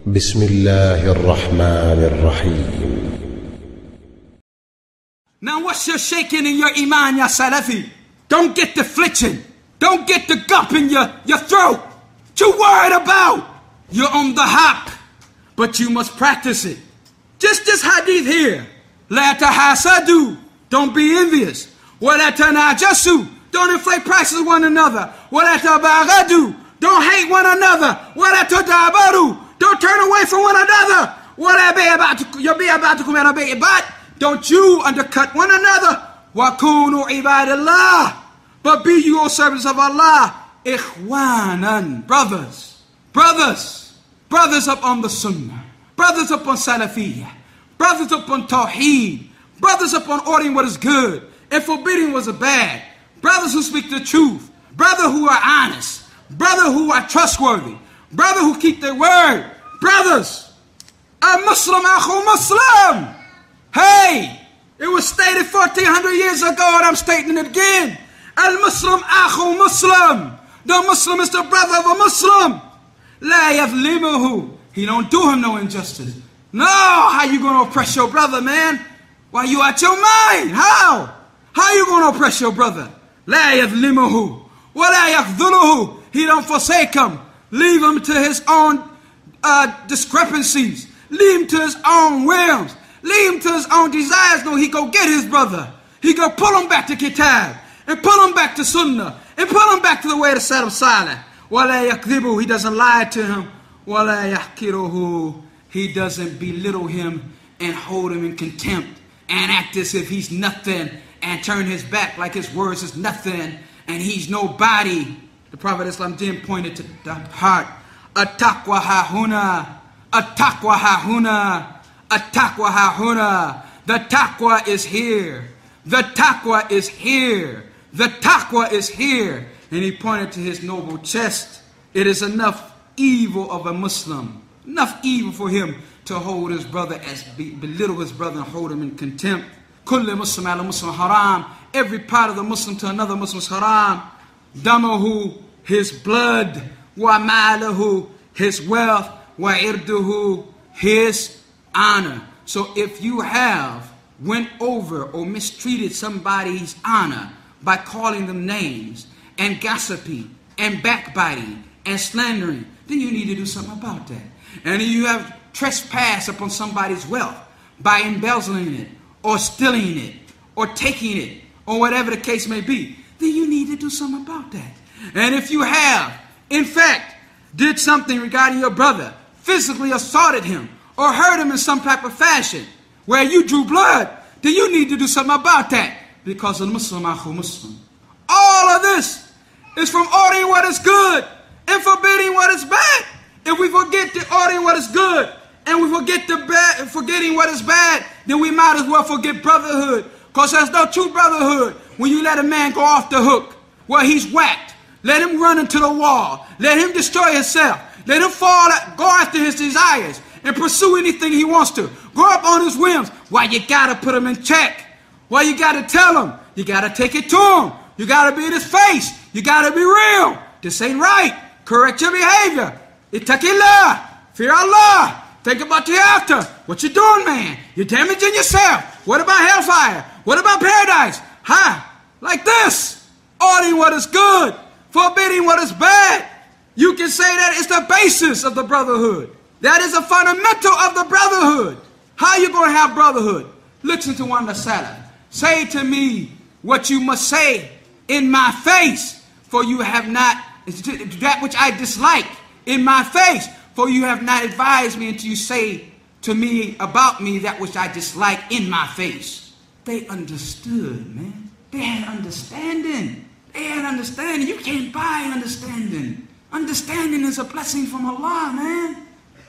بسم الله الرحمن الرحيم. Now what's your shaking in your iman, ya Salafi? Don't get the flinching. Don't get the gup in your throat. What you worried about? You're on the hop, but you must practice it. Just this hadith here. La tahasadu. Don't be envious. Wa la tanajasu. Don't inflate prices of one another. Wa la tabaghadu. Don't hate one another. Wa la tadabaru. Don't turn away from one another. Wa la bi'abatukum ala bi'ibad. Don't you undercut one another. Wa kunu ibadallah. But be you all servants of Allah. Ikhwanan. Brothers. Brothers up on the Sunnah. Brothers up on Salafiyah. Brothers up on Tawheed. Brothers up on ordering what is good and forbidding what is bad. Brothers who speak the truth. Brothers who are honest. Brothers who are trustworthy. Brothers who keep their word. Brothers. A Muslim akhu Muslim. Hey, it was stated 1400 years ago and I'm stating it again. Al-Muslim akhu Muslim. The Muslim is the brother of a Muslim. La yadhlimuhu. He don't do him no injustice. No, how you going to oppress your brother, man? Why you out your mind? How? How you going to oppress your brother? La yadhlimuhu. Wa la yakhdhuluhu. He don't forsake him. Leave him to his own discrepancies. Leave him to his own whims. Leave him to his own desires. No, he go get his brother. He go pull him back to Kitab. And pull him back to Sunnah. And pull him back to the way to Salaf Salih. Wa la yakdhibu. He doesn't lie to him. Wa la yahkiruhu. He doesn't belittle him and hold him in contempt and act as if he's nothing and turn his back like his words is nothing and he's nobody. The Prophet Islam then pointed to the heart. At-taqwa ha-huna. At-taqwa ha-huna. At-taqwa ha-huna. The taqwa is here. The taqwa is here. The taqwa is here. And he pointed to his noble chest. It is enough evil of a Muslim. Enough evil for him to hold his brother as belittle his brother and hold him in contempt. Kulli Muslim ala Muslim haram. Every part of the Muslim to another Muslim is haram. Damahu, his blood. Wa malahu, his wealth. Wa irduhu, his honor. So if you have went over or mistreated somebody's honor by calling them names and gossiping and backbiting and slandering, then you need to do something about that. And if you have trespassed upon somebody's wealth by embezzling it or stealing it or taking it or whatever the case may be, then you need to do something about that. And if you have, in fact, did something regarding your brother, physically assaulted him or hurt him in some type of fashion where you drew blood, then you need to do something about that, because a Muslim akhu Muslim. All of this is from ordering what is good and forbidding what is bad. If we forget to order what is good and we forget the bad, forgetting what is bad, then we might as well forget brotherhood. Because there's no true brotherhood when you let a man go off the hook. Well, he's whacked. Let him run into the wall. Let him destroy himself. Let him go after his desires and pursue anything he wants to. Go up on his whims. Why you gotta put him in check? Why you gotta tell him? You gotta take it to him. You gotta be in his face. You gotta be real. This ain't right. Correct your behavior. Ittaqillah. Fear Allah. Think about the hereafter. What you doing, man? You're damaging yourself. What about hellfire? What about paradise? Like this. Ordering what is good. Forbidding what is bad. You can say that it's the basis of the brotherhood. That is a fundamental of the brotherhood. How you going to have brotherhood? Listen to one of the Salaf. Say to me what you must say in my face, for you have not, that which I dislike in my face, for you have not advised me until you say to me about me that which I dislike in my face. They understood, man. They had understanding. They had understanding. You can't buy understanding. Understanding is a blessing from Allah, man.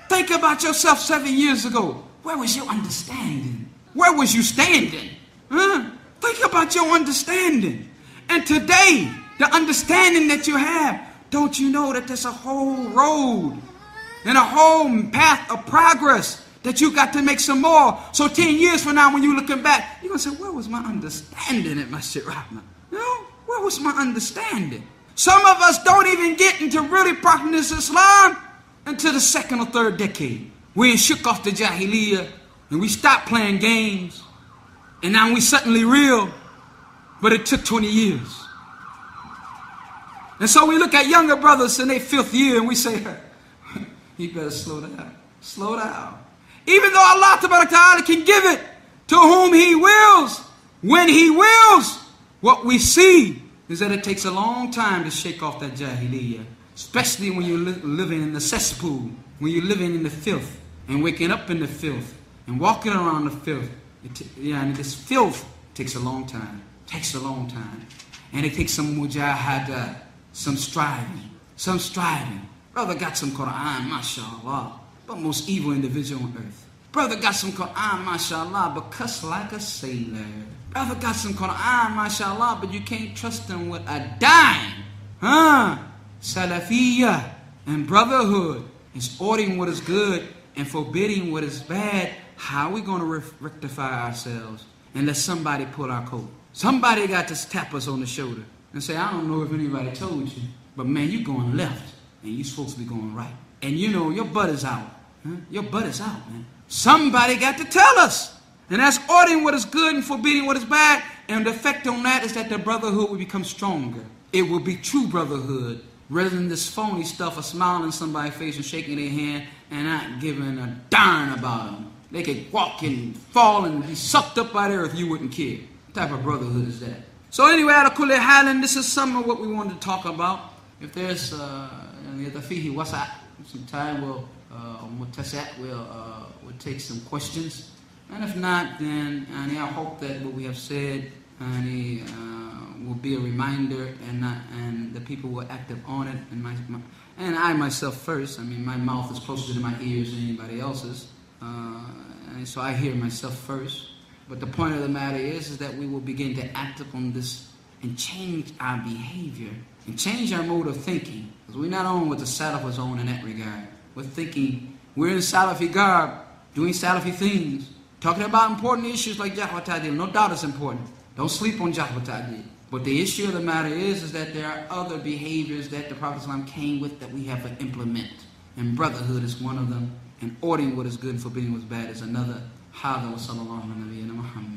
Think about yourself 7 years ago. Where was your understanding? Where was you standing? Think about your understanding. And today, the understanding that you have, don't you know that there's a whole road and a whole path of progress that you got to make some more. So 10 years from now, when you're looking back, you're going to say, where was my understanding at Masjid Rahmah? You know, where was my understanding? Some of us don't even get into really practicing Islam until the second or third decade. We shook off the Jahiliyyah and we stopped playing games. And now we suddenly real. But it took 20 years. And so we look at younger brothers in their 5th year and we say, you better slow down. Slow down. Even though Allah Ta'ala can give it to whom He wills, when He wills, what we see is that it takes a long time to shake off that Jahiliyyah. Especially when you're living in the cesspool, when you're living in the filth, and waking up in the filth, and walking around the filth. And this filth takes a long time. Takes a long time. And it takes some mujahada, some striving. Some striving. Brother got some Quran, mashallah, but most evil individual on earth. Brother got some Quran, mashallah, but cuss like a sailor. Brother got some Quran, mashallah, but you can't trust him with a dime. Salafiyah and brotherhood is ordering what is good and forbidding what is bad. How are we going to rectify ourselves and let somebody pull our coat? Somebody got to tap us on the shoulder and say, I don't know if anybody told you, but man, you going left and you supposed to be going right. And you know, your butt is out. Your butt is out, man. Somebody got to tell us. And that's ordering what is good and forbidding what is bad. And the effect on that is that the brotherhood will become stronger. It will be true brotherhood rather than this phony stuff of smiling in somebody's face and shaking their hand and not giving a darn about them. They could walk and fall and be sucked up by the earth. You wouldn't care. What type of brotherhood is that? So anyway, ala kulli halin, this is some of what we wanted to talk about. If there's some time, we'll take some questions. And if not, then I hope that what we have said will be a reminder, and the people will act on it. And I myself first. I mean, my mouth is closer to my ears than anybody else's, and so I hear myself first. But the point of the matter is that we will begin to act upon this and change our behavior and change our mode of thinking. Because we're not on what the Salaf was on in that regard. We're thinking, we're in Salafi garb, doing Salafi things, talking about important issues like Jahwa Ta'dil. No doubt it's important. Don't sleep on Jahwa Ta'dil. But the issue of the matter is that there are other behaviors that the Prophet ﷺ came with that we have to implement. And brotherhood is one of them. And ordering what is good and forbidding what is bad is another. هذا وصلى الله على نبينا محمد.